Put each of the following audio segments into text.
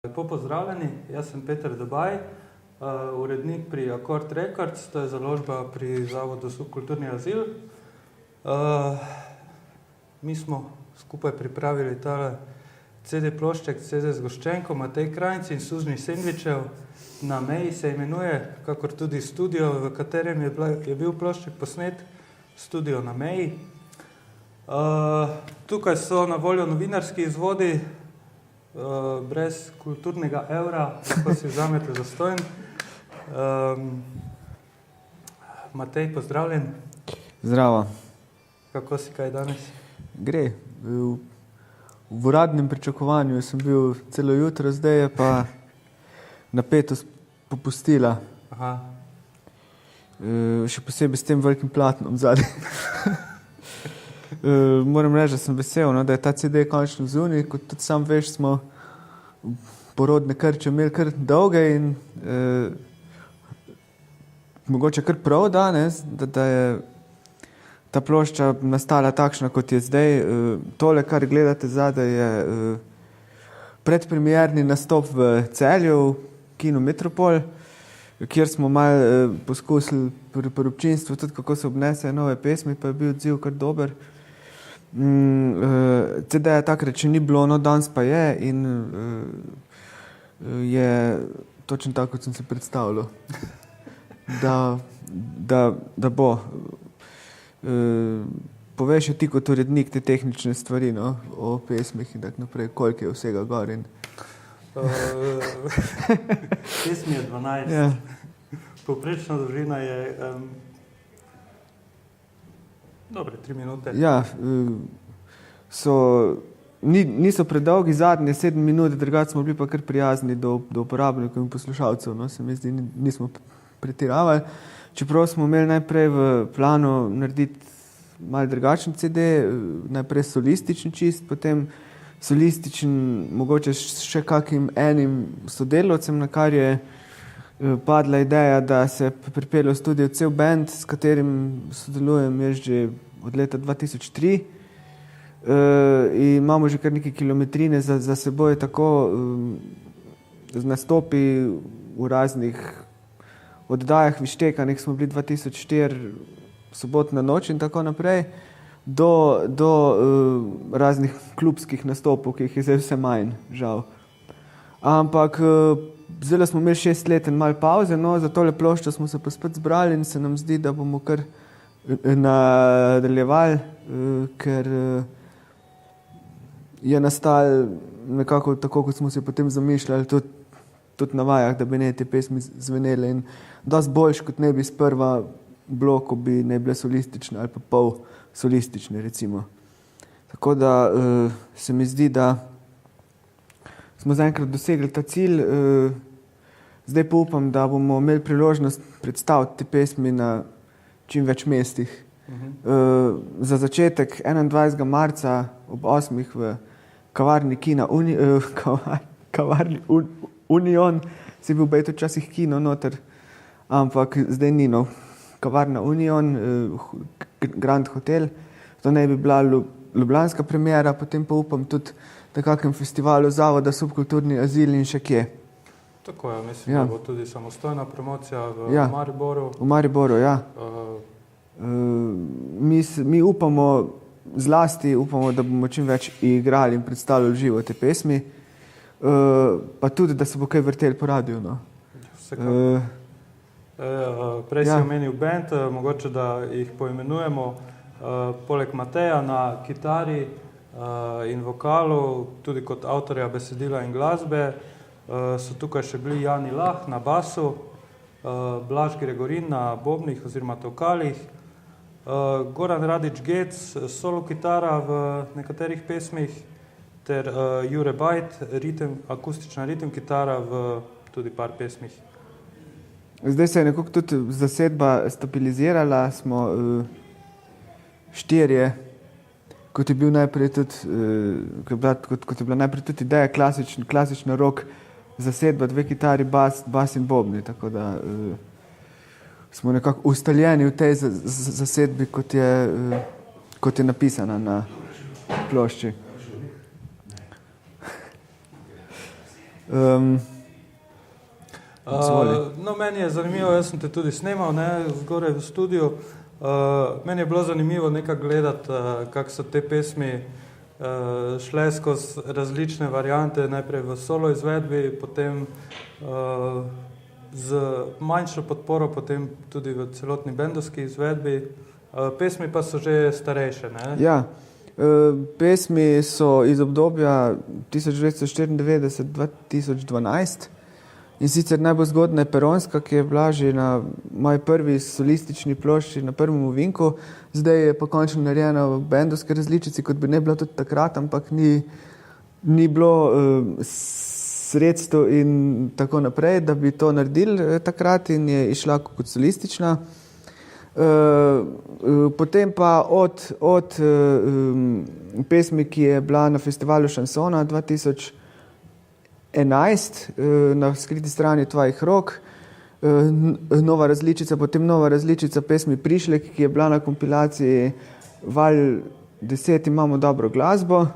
Lepo pozdravljeni, jaz sem Peter Dobaj, urednik pri Accord Records, to je založba pri Zavodu Subkulturni azil. Mi smo skupaj pripravili tale CD plošček, CD zgoščenko, Matej Krajnc in Sužnji sendvičev. Na meji se imenuje, kakor tudi studio, v katerem je bil plošček posnet, studio na meji. Tukaj so na voljo novinarski izvodi, brez kulturnega evra, lahko si vzamete zastonj. Matej, pozdravljen. Zdravo. Kako si kaj danes? Gre. V uradnem pričakovanju sem bil celo jutro, zdaj je pa napetost popustila. Aha. Še posebej s tem velikim platnom zadaj. Moram reči, da sem vesel, da je ta CD končno zunaj. Kot tudi sam veš, smo porodne krče imeli kar dolge in mogoče kar prav danes, da je ta plošča nastala takšna, kot je zdaj. Tole, kar gledate zadaj, je predpremierni nastop v Celju, Kino Metropol, kjer smo malo poskusili pri občinstvu tudi, kako se obnesejo nove pesmi, pa je bil odziv kar dober. CD-ja takrat še ni bilo, no danes pa je in je točno tako, kot sem se predstavljal, da bo. Povej še ti kot urednik te tehnične stvari, no, o pesmih in tako naprej, koliko je vsega gor in... Pesmi je 12. Ja. Povprečna dolžina je dobre 3 minute. Ja, niso predolgi, zadnje 7 minut, drugače smo bili pa kar prijazni do uporabnikov in poslušalcev, no, se mi zdi, nismo pretiravali. Čeprav smo imeli najprej v planu narediti malo drugačen CD, najprej solističen čist, potem solističen mogoče še kakim enim sodelavcem, na kar je padla ideja, da se pripelje v studio cel band, s katerim sodelujem jaz že od leta 2003. In imamo že kar nekaj kilometrine za seboj, tako z nastopi v raznih oddajah, Vištekanih smo bili 2004, Sobotna noč in tako naprej, do raznih klubskih nastopov, ki jih je zdaj vse manj, žal. Ampak zdaj smo imeli 6 let in malo pauze, no, za tole ploščo smo se pa spet zbrali in se nam zdi, da bomo kar nadaljevali, ker je nastal nekako tako, kot smo si potem zamišljali, tudi na vajah, da bi ne te pesmi zvenele in dosti boljš, kot ne bi sprva bilo, ko bi ne bile solistične ali pa pol solistične, recimo. Tako da se mi zdi, da smo zaenkrat dosegli ta cilj. Zdaj pa upam, da bomo imeli priložnost predstaviti te pesmi na čim več mestih. Za začetek 21. marca ob 8. v kavarni Kina kavarni Union, si bil bej tudi včasih kino noter, ampak zdaj ni, no. Kavarna Union, Grand Hotel, to naj bi bila ljubljanska premiera, potem pa upam tudi na kakem festivalu Zavoda Subkulturni azil in še kje. Tako je, mislim, da bo tudi samostojna promocija v Mariboru. V Mariboru, ja. Mi upamo, zlasti upamo, da bomo čim več igrali in predstavljali živo te pesmi, pa tudi, da se bo kaj vrteli po radiju, no. Prej si omenil band, mogoče, da jih poimenujemo. Poleg Mateja na kitari in vokalu, tudi kot avtorja besedila in glasbe, so tukaj še bili Jani Lah na basu, Blaž Gregorin na bobnih oziroma tolkalih, Goran Radić-Gec, solo kitara v nekaterih pesmih, ter Jure Bajt, akustična ritem kitara v tudi par pesmih. Zdaj se je nekako tudi zasedba stabilizirala, smo 4, kot je bil najprej tudi, kot je bila najprej tudi ideja, klasična rock zasedba, 2 kitari, bas in bobni, tako da smo nekako ustaljeni v tej zasedbi, kot je napisana na plošči. No, meni je zanimivo, jaz sem te tudi snemal, ne, zgoraj v studiu. Meni je bilo zanimivo nekako gledati, kako so te pesmi šle skozi različne variante, najprej v solo izvedbi, potem z manjšo podporo, potem tudi v celotni bendovski izvedbi. Pesmi pa so že starejše, ne? Ja, pesmi so iz obdobja 1994-2012 in sicer najbolj zgodna je Peronska, ki je bila že na moji prvi solistični plošči na prvem ovinku, zdaj je pa končno narejena v bendovski različici, kot bi ne bila tudi takrat, ampak ni bilo sredstev in tako naprej, da bi to naredili takrat in je išla kot solistična. Potem pa od pesmi, ki je bila na festivalu Šansona 2011 na skriti strani Tvojih rok, nova različica, potem nova različica pesmi Prišlek, ki je bila na kompilaciji Val 10 imamo dobro glasbo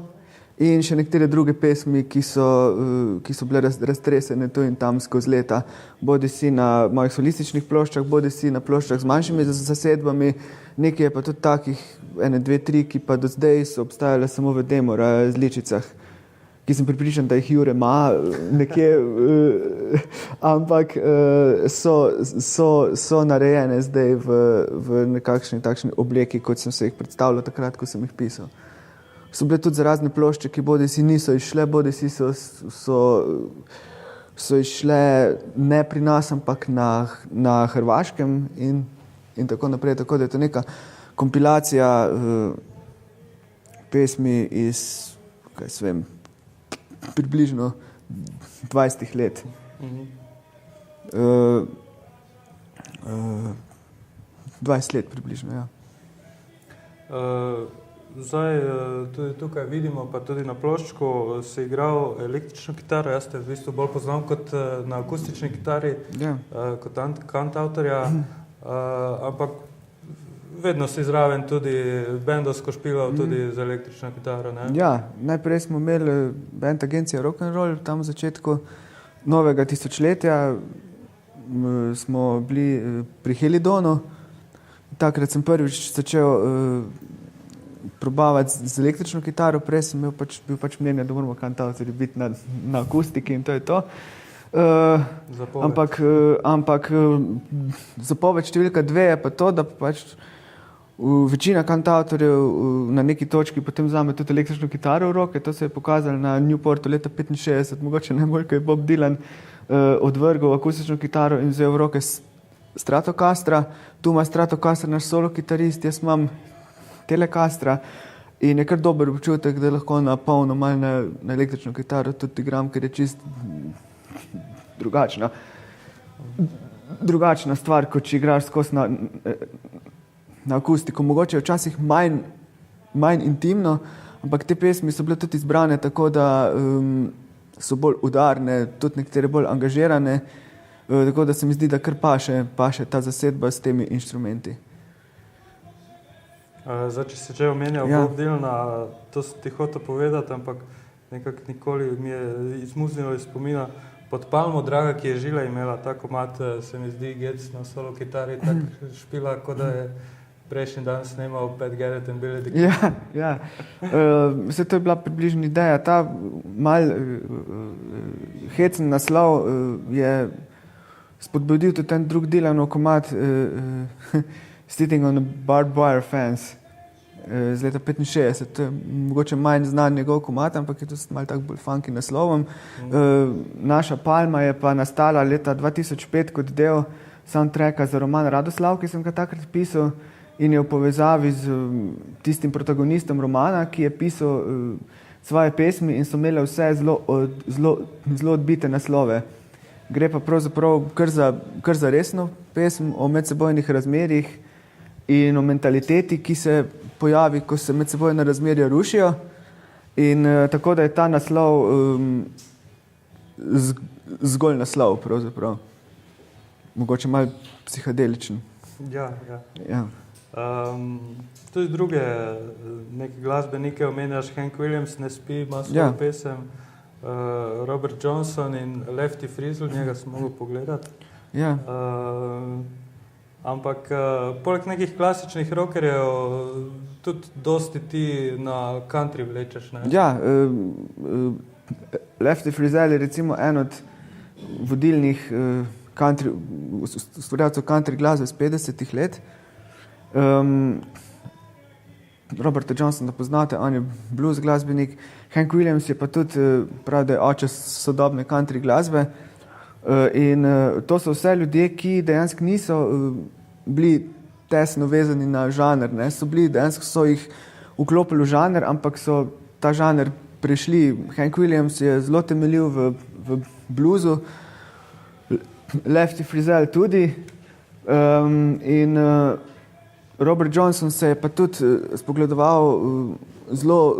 in še nekatere druge pesmi, ki so bile raztresene tu in tam skozi leta, bodi si na mojih solističnih ploščah, bodi si na ploščah z manjšimi zasedbami, nekaj je pa tudi takih, 1, 2, 3, ki pa do zdaj so obstajale samo v demo različicah, ki sem pripričan, da jih Jure ima nekje, ampak so narejene zdaj v nekakšni takšni obleki, kot sem se jih predstavljal takrat, ko sem jih pisal. So bile tudi za razne plošče, ki bodi si niso išle, bodi si so išle ne pri nas, ampak na Hrvaškem in tako naprej. Tako da je to neka kompilacija pesmi iz, kaj se vem, približno 20 let. 20 let približno, ja. Zdaj, tudi tukaj vidimo, pa tudi na ploščku si igral električno kitaro, jaz te v bistvu bolj poznam kot na akustični kitari, kot kantavtorja, ampak vedno si zraven tudi bendovsko špilal tudi z električno kitaro, ne? Ja, najprej smo imeli band agencija Rock'n'Roll, tam v začetku novega tisočletja smo bili pri Helidonu. Takrat sem prvič začel probavati z električno kitaro, prej sem bil pač mnenja, da moramo kantavtorji biti na akustiki in to je to. Ampak zapoved številka 2 je pa to, da pač večina kantavtorjev na neki točki potem vzame tudi električno kitaro v roke. To se je pokazalo na Newportu leta 65, mogoče najbolj, ko je Bob Dylan odvrgal akustično kitaro in vzel v roke Stratocastra. Tu ima Stratocaster naš solo kitarist, jaz imam Telecastra in je kar dober občutek, da lahko na polno malo na električno kitaro tudi igram, ker je čist drugačna stvar, kot če igraš skozi na akustiko. Mogoče je včasih manj intimno, ampak te pesmi so bile tudi izbrane tako, da so bolj udarne, tudi nekatere bolj angažirane, tako da se mi zdi, da kar paše ta zasedba s temi inštrumenti. Zdaj, če si že omenjal Bob Dylana, to si ti hotel povedati, ampak nekako nikoli mi je izmuznilo iz spomina. Pod palmo Draga, ki je Žila imela ta komad, se mi zdi Gec na solo kitari tak špila, kot da je prejšnji dan snemal Pat Garrett and Billy the Kid. Ja. Vse to je bila približna ideja. Ta mal hecen naslov je spodbudil tudi ten drug Dylanov komad Sitting on a Barbed Wire Fence z leta 65. To je mogoče manj znan njegov komad, ampak je to malo tako bolj funky naslovom. Naša palma je pa nastala leta 2005 kot del soundtracka za roman Radoslav, ki sem ga takrat pisal in je v povezavi z tistim protagonistom romana, ki je pisal svoje pesmi in so imele vse zelo odbite naslove. Gre pa pravzaprav kar za resno pesem o medsebojnih razmerjih in o mentaliteti, ki se pojavi, ko se medsebojna razmerja rušijo. In tako da je ta naslov zgolj naslov pravzaprav. Mogoče malo psihadeličen. Ja. Tudi druge neke glasbenike omenjaš, Hank Williams, Ne spi, ima svojo pesem. Robert Johnson in Lefty Frizzle, njega sem mogel pogledati. Ja. Ampak poleg nekih klasičnih rockerjev tudi dosti ti na country vlečeš, ne? Ja, Lefty Frizzle je recimo en od vodilnih ustvarjalcev country glasbe iz 50-ih let. Roberta Johnsona poznate, on je blues glasbenik. Hank Williams je pa tudi pravi, da je oče sodobne country glasbe. In to so vse ljudje, ki dejansko niso bili tesno vezani na žanr, ne? Dejansko so jih vklopili v žanr, ampak so ta žanr prešli. Hank Williams je zelo temeljil v bluesu, Lefty Frizzle tudi. In Robert Johnson se je pa tudi spogledoval zelo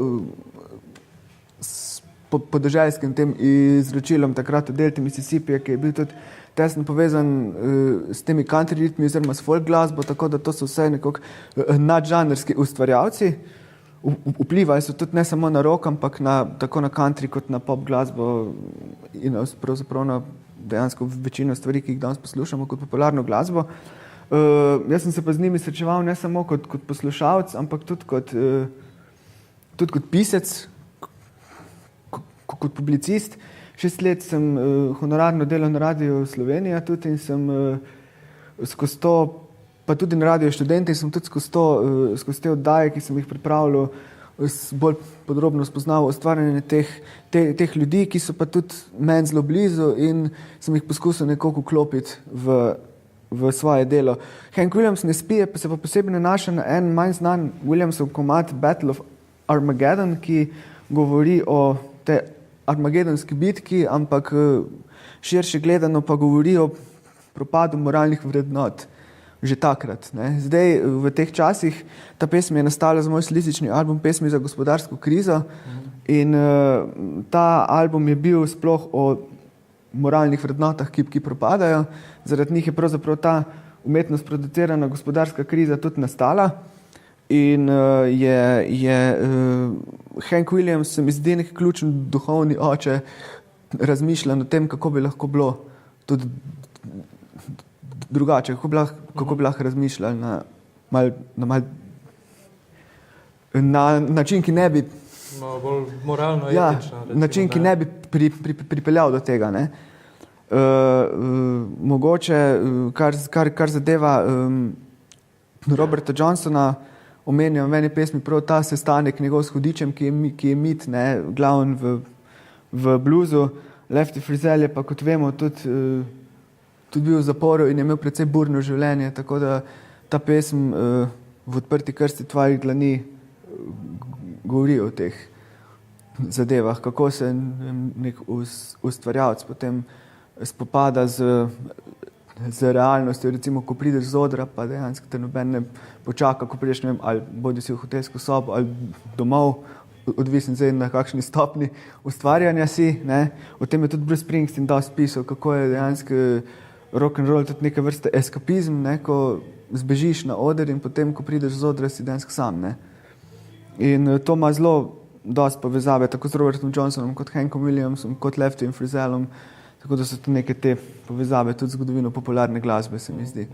s podeželskim tem izročilom takrat v delti Mississippija, ki je bil tudi tesno povezan s temi country ritmi oziroma s folk glasbo, tako da to so vse nekako nadžanrski ustvarjalci. Vplivali so tudi ne samo na rock, ampak tako na country kot na pop glasbo in pravzaprav na dejansko večino stvari, ki jih danes poslušamo kot popularno glasbo. Jaz sem se pa z njimi srečeval ne samo kot poslušalec, ampak tudi kot pisec, kot publicist. 6 let sem honorarno delal na Radiu Slovenija tudi in sem skozi to, pa tudi na Radiu Študenti, sem tudi skozi te oddaje, ki sem jih pripravljal, bolj podrobno spoznal ustvarjanje teh ljudi, ki so pa tudi meni zelo blizu in sem jih poskusil nekako vklopiti v svoje delo. Hank Williams ne spije, pa se pa posebej nanaša na en manj znan Williamsov komad Battle of Armageddon, ki govori o te armagedonski bitki, ampak širše gledano pa govori o propadu moralnih vrednot že takrat. Ne. Zdaj, v teh časih, ta pesem je nastala za moj stilistični album Pesmi za gospodarsko krizo in ta album je bil sploh o moralnih vrednotah, ki propadajo. Zaradi njih je pravzaprav ta umetnost producirana gospodarska kriza tudi nastala in Hank Williams se mi zdi nek ključen duhovni oče razmišlja o tem, kako bi lahko bilo tudi drugače, kako bi lahko razmišljali na način, ki ne bi bolj moralno etično. Recimo, način, ki ne bi pripeljal do tega. Ne. Mogoče, kar zadeva Roberta Johnsona, omenjam v eni pesmi prav ta sestanek njegov s hudičem, ki je mit, ne, glaven v bluzu. Lefty Frizzle je pa, kot vemo, tudi bil v zaporu in je imel precej burno življenje, tako da ta pesem v odprti krsti tvojih dlani govori o teh zadevah, kako se nek ustvarjalec potem spopada z realnostjo. Recimo, ko prideš z odra, pa dejansko te noben ne počaka, ko prideš, ne vem, ali bodi si v hotelsko sobo ali domov, odvisen zdaj na kakšni stopni ustvarjanja si. Ne. O tem je tudi Bruce Springsteen dosti pisal, kako je dejansko rock'n'roll tudi neke vrste eskapizm, ne, ko zbežiš na oder in potem, ko prideš z odra, si dejansko sam. Ne. In to ima zelo dosti povezave, tako z Robertom Johnsonom, kot Hankom Williamsom, kot Leftyjem Frizzlom, tako da so tu neke te povezave tudi z zgodovino popularne glasbe, se mi zdi.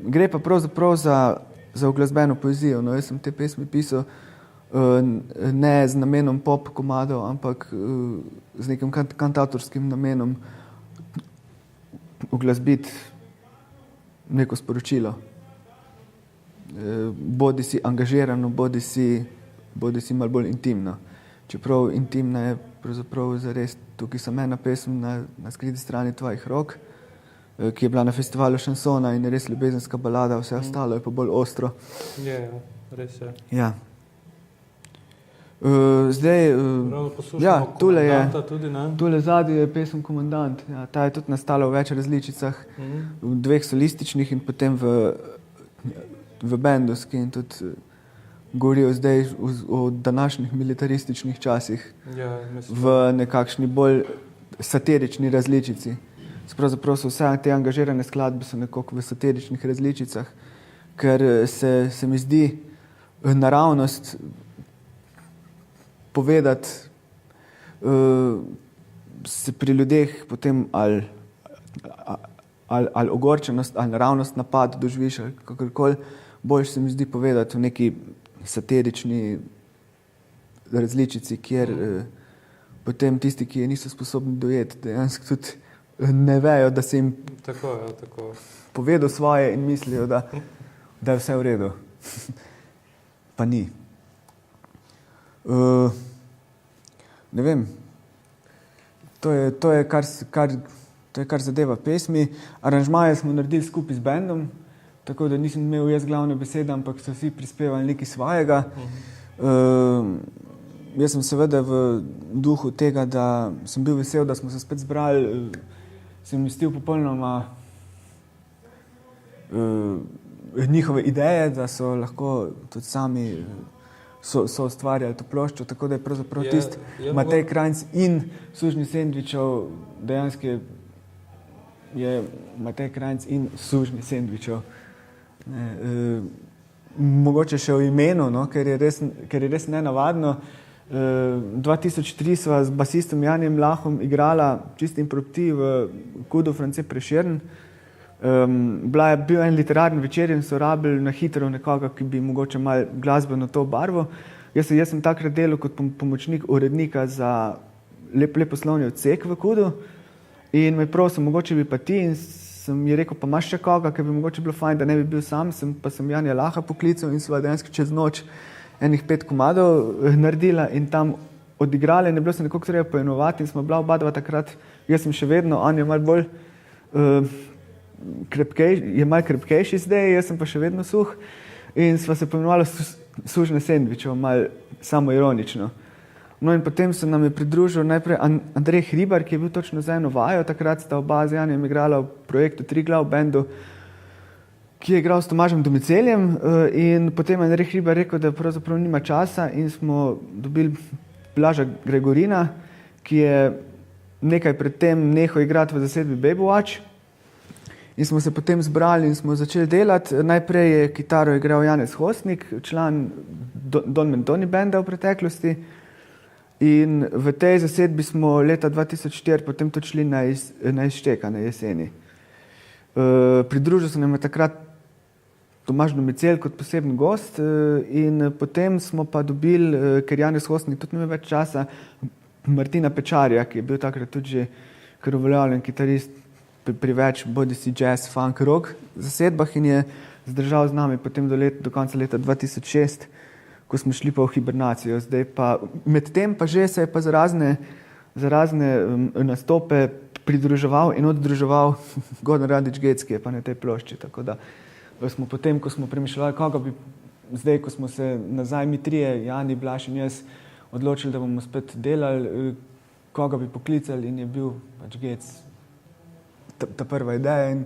Gre pa pravzaprav za uglasbeno poezijo. No, jaz sem te pesmi pisal ne z namenom pop komadov, ampak z nekim kantatorskim namenom uglasbiti neko sporočilo. Bodi si angažirano, bodi si malo bolj intimno. Čeprav intimna je pravzaprav zares tukaj sem ena pesem na skriti strani tvojih rok, ki je bila na festivalu šansona in je res ljubezenska balada, vse ostalo je pa bolj ostro. Je, res je. Ja. Zdaj, ja, tule zadnji je pesem Komandant. Ja, ta je tudi nastala v več različicah, v 2 solističnih in potem v bendovski in tudi govorijo zdaj o današnjih militarističnih časih, ja, v nekakšni bolj satirični različici. Pravzaprav so vse te angažirane skladbe so nekako v satiričnih različicah, ker se mi zdi naravnost povedati se pri ljudeh potem ali ogorčenost, ali naravnost napad doživiš, ali kakorkoli, boljš se mi zdi povedati v neki satirični različici, kjer potem tisti, ki je niso sposobni dojeti, dejansko tudi ne vejo, da se jim tako. povedal svoje in mislijo, da je vse v redu. Pa ni. Ne vem, to je kar zadeva pesmi. Aranžmaje smo naredili skupaj z bendom, tako da nisem imel jaz glavne besede, ampak so vsi prispevali nekaj svojega. Jaz sem seveda v duhu tega, da sem bil vesel, da smo se spet zbrali, sem mistil popolnoma njihove ideje, da so lahko tudi sami so ustvarjali to ploščo, tako da je pravzaprav tisti Matej Krajnc in Sužnji sendvičev, dejansko je Matej Krajnc in Sužnji sendvičev. Mogoče še v imenu, no, ker je res nenavadno. 2003 sva z basistom Janijem Lahom igrala čisto impromptu v Kudu France Prešern. Bil en literarni večer in so rabili na hitro nekoga, ki bi mogoče malo glasbeno to barvo. Jaz sem takrat delal kot pomočnik urednika za leposlovni odsek v Kudu in me prosil, mogoče bi pa ti, in sem ji rekel, pa imaš še koga, ker bi mogoče bilo fajn, da ne bi bil sam, pa sem Janija Laha poklical in sva dejansko čez noč enih 5 komadov naredila in tam odigrali in je bilo se nekako treba poenovati in smo bila oba dva takrat, jaz sem še vedno, on je malo bolj krepkejši zdaj, jaz sem pa še vedno suh in sva se poimenovali Sužnje sendvičev, malo samoironično. No in potem se nam je pridružil najprej Andrej Hribar, ki je bil točno za eno vajo, takrat sta oba z Janijem igrala v projektu Triglav bendu, ki je igral s Tomažem Domiceljem in potem je Andrej Hribar rekel, da pravzaprav nima časa in smo dobili Blaža Gregorina, ki je nekaj pred tem nehal igrati v zasedbi Babywatch. In smo se potem zbrali in smo začeli delati. Najprej je kitaro igral Janez Hostnik, član Don Mentoni benda v preteklosti. In v tej zasedbi smo leta 2004 potem tudi šli na izšteka na jeseni. Pridružil se nam je takrat Tomaž Domicel kot poseben gost in potem smo pa dobili, ker Janez Hostnik tudi nima več časa, Martina Pečarja, ki je bil takrat tudi že kar uveljavljen kitarist pri več bodisi jazz, funk, rock zasedbah in je zdržal z nami potem do konca leta 2006, ko smo šli pa v hibernacijo. Zdaj pa, medtem pa že se je pa za razne nastope pridruževal in oddruževal Goran Radič Gec, ki je pa na tej plošči. Tako da smo potem, ko smo premišljali, koga bi zdaj, ko smo se nazaj mi trije, Jani, Blaž in jaz, odločili, da bomo spet delali, koga bi poklicali in je bil pač Gec ta prva ideja in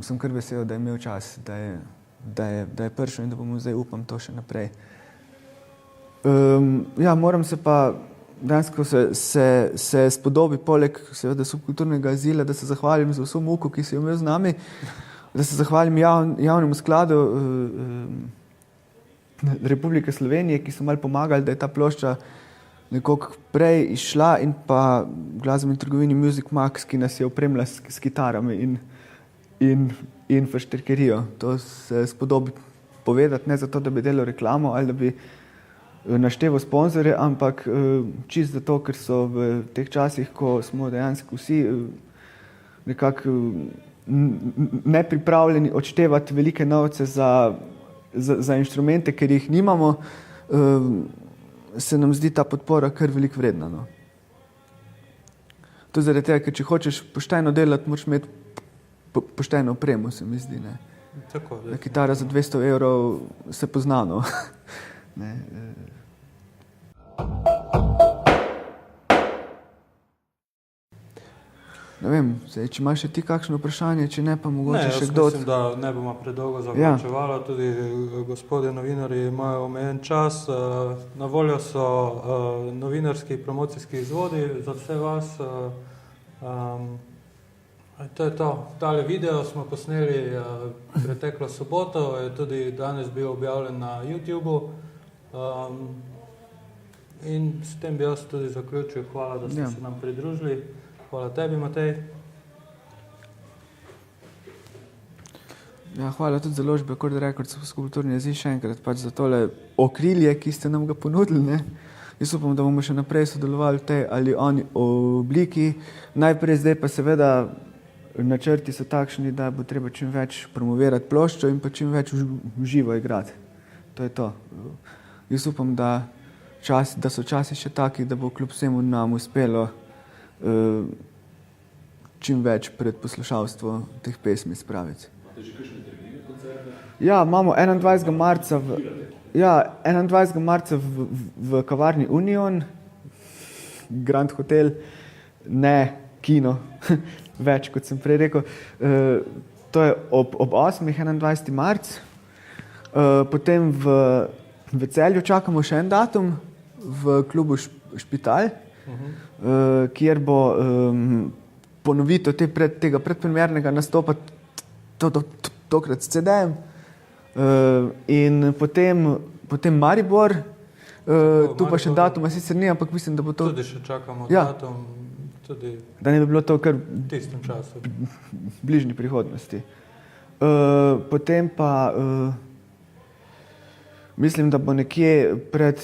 sem kar vesel, da je imel čas, da je prišel in da bomo zdaj, upam, to še naprej. Ja, moram se pa dejansko se spodobi poleg seveda subkulturnega azila, da se zahvalim za vso muko, ki si jo imel z nami, da se zahvalim javnemu skladu Republike Slovenije, ki so malo pomagali, da je ta plošča nekoliko prej izšla in pa glasbeni trgovini Music Max, ki nas je opremila s kitarami in fašterkerijo. To se spodobi povedati, ne zato, da bi delal reklamo ali da bi našteval sponzorje, ampak čisto zato, ker so v teh časih, ko smo dejansko vsi nekako nepripravljeni odštevati velike novce za inštrumente, ker jih nimamo, se nam zdi ta podpora kar veliko vredna. No. To zaradi tega, ker če hočeš pošteno delati, moraš imeti pošteno opremo, se mi zdi. Ne. Tako, kitara za 200 evrov se pozna, no. Ne, ne vem, zdaj, če imaš še ti kakšno vprašanje, če ne, pa mogoče še kdo. Ne, jaz mislim, da ne bomo predolgo zavlačevali, tudi gospodje novinarji imajo omejen čas. Na voljo so novinarski promocijski izvodi za vse vas. To je to. Tale video smo posneli preteklo soboto, je tudi danes bil objavljen na YouTubeu. In s tem bi jaz tudi zaključil. Hvala, da ste se nam pridružili. Hvala tebi, Matej. Ja, hvala tudi založbe Accord Records kulturni jezik še enkrat pač za tole okrilje, ki ste nam ga ponudili. Ne? Jaz upam, da bomo še naprej sodelovali v tej ali oni obliki. Najprej zdaj pa seveda načrti so takšni, da bo treba čim več promovirati ploščo in pa čim več v živo igrati. To je to. Jaz upam, da so časi še taki, da bo kljub vsemu nam uspelo čim več pred poslušalstvo teh pesmi spraviti. Imate že kakšne termine koncerte? Ja, imamo 21. marca v kavarni Union, Grand Hotel, ne kino, več kot sem prej rekel. To je ob 8. 21. marc. Potem v Celju čakamo še en datum v klubu Špital, kjer bo ponovitev tega predpremiernega nastopa tokrat s CD-jem. In potem Maribor, tu pa še datuma sicer ni, ampak mislim, da bo to... Tudi še čakamo datum, tudi da ne bi bilo to kar v tistem času. Bližnji prihodnosti. Potem pa mislim, da bo nekje pred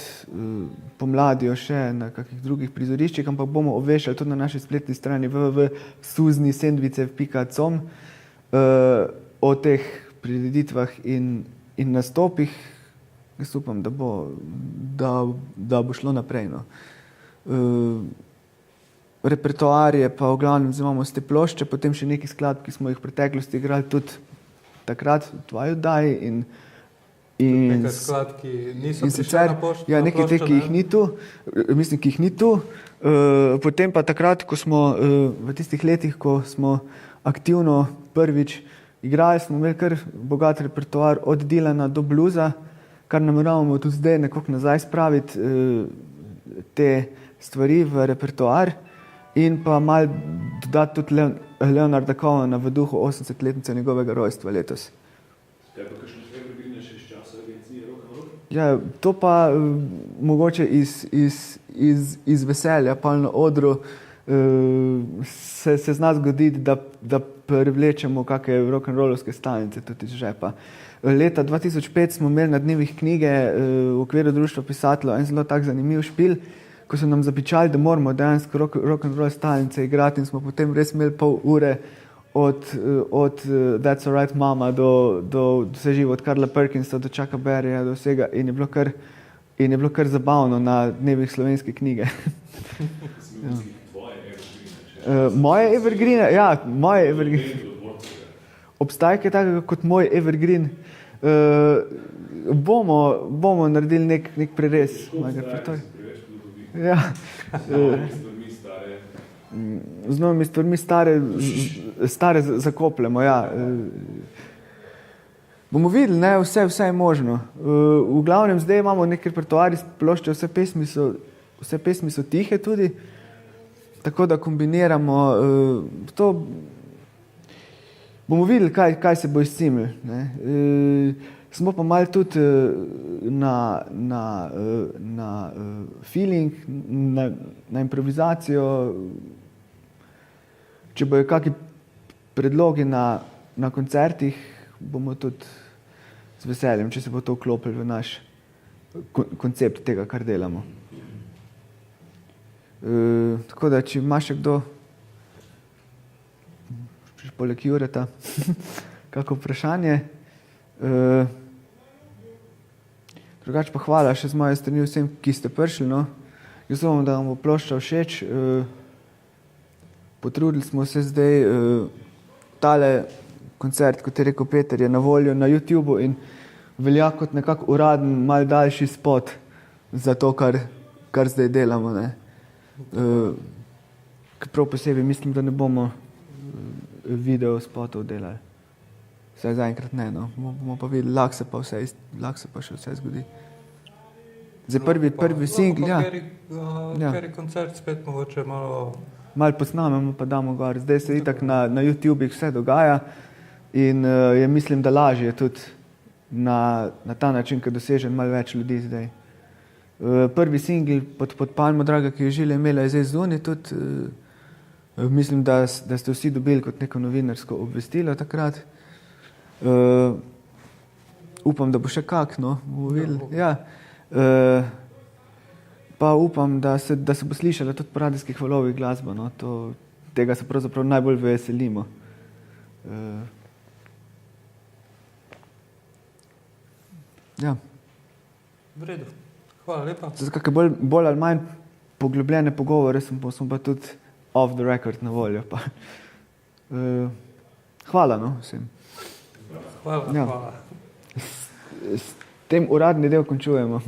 pomladjo še na kakih drugih prizoriščih, ampak bomo obveščali tudi na naši spletni strani www.suznisendvicev.com o teh prireditvah in nastopih. Jaz upam, da bo šlo naprej. No. Repertoarje pa v glavnem imamo z te plošče, potem še nekaj skladb, ki smo jih v preteklosti igrali tudi takrat v tvoji oddaji in nekaj skladb, ki niso prišli na ploščo. Ja, nekaj teh, ki jih ni tu, mislim, ki jih ni tu. Potem pa takrat, ko smo v tistih letih, ko smo aktivno prvič igrali, smo imeli kar bogat repertoar od Dylana do bluza, kar nameravamo tudi zdaj nekako nazaj spraviti te stvari v repertoar in pa malo dodati tudi Leonarda Cohena v duhu 80-letnice njegovega rojstva letos. Kaj pa kakšne evergrine še iz časa agencije Rock'n'Roll? Ja, to pa mogoče iz veselja, pa na odru se zna zgoditi, da privlečemo kakšne rock'n'rollovske stalnice tudi iz žepa. Leta 2005 smo imeli na dnevih knjige v okviru društva pisateljev en zelo tak zanimiv špil, ko so nam zapičali, da moramo dejansko rock'n'roll stalnice igrati in smo potem res imeli pol ure od That's Alright Mama do vse živo, od Karla Perkinsa do Chucka Berryja do vsega in je bilo kar zabavno na dnevih slovenske knjige. Moje evergrine? Ja, moje evergrine. Obstaja kaj takega kot moj evergrine? Bomo naredili nek prerez. Ja. Z novimi stvarmi stare zakopljamo, ja. Bomo videli, ne, vse je možno. V glavnem zdaj imamo nek repertoar iz plošče, vse pesmi so tihe tudi, tako da kombiniramo to. Bomo videli, kaj se bo izcimil. Smo pa malo tudi na feeling, na improvizacijo. Če bojo kakšni predlogi na koncertih, bomo tudi z veseljem, če se bo to vklopilo v naš koncept tega, kar delamo. Tako da, če ima še kdo poleg Jureta kako vprašanje. Drugače pa hvala še z moje strani vsem, ki ste prišli. No. Jaz upam, da vam bo plošča všeč. Potrudili smo se zdaj. Tale koncert, kot je rekel Peter, je na voljo na YouTubeu in velja kot nekako uraden, malo daljši spot za to, kar zdaj delamo. Ne. Prav posebej mislim, da ne bomo video spotov delali. Vsaj zaenkrat ne, no. Bomo pa videli, lahko se pa še vse zgodi. Zdaj prvi singl, ja. Ker je koncert spet mogoče malo posnamemo, pa damo gor. Zdaj se itak na YouTubih vse dogaja in je mislim, da lažje tudi na ta način, ker dosežen malo več ljudi zdaj. Prvi singl pod Palmo Draga, ki je Žile imela, je zdaj zunaj tudi. Mislim, da ste vsi dobili kot neko novinarsko obvestilo takrat. Upam, da bo še kak, no, ja. Pa upam, da se bo slišala tudi po radijskih valovih glasba, no, tega se pravzaprav najbolj veselimo. Ja. V redu. Hvala lepa. Za kakšne bolj ali manj poglobljene pogovore smo pa tudi off the record na voljo. Pa. Hvala, no, vsem. Hvala, ja. Hvala. S tem uradni del končujemo.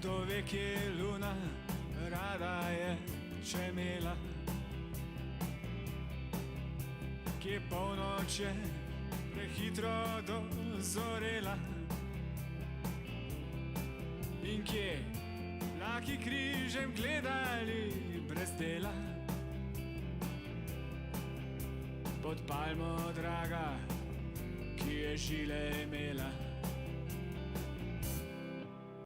Kdo ve, kje luna rada je čemela, kje polnoč je prehitro dozorela in kje vlaki križem gledali brez dela. Pod palmo draga, ki je Žile imela.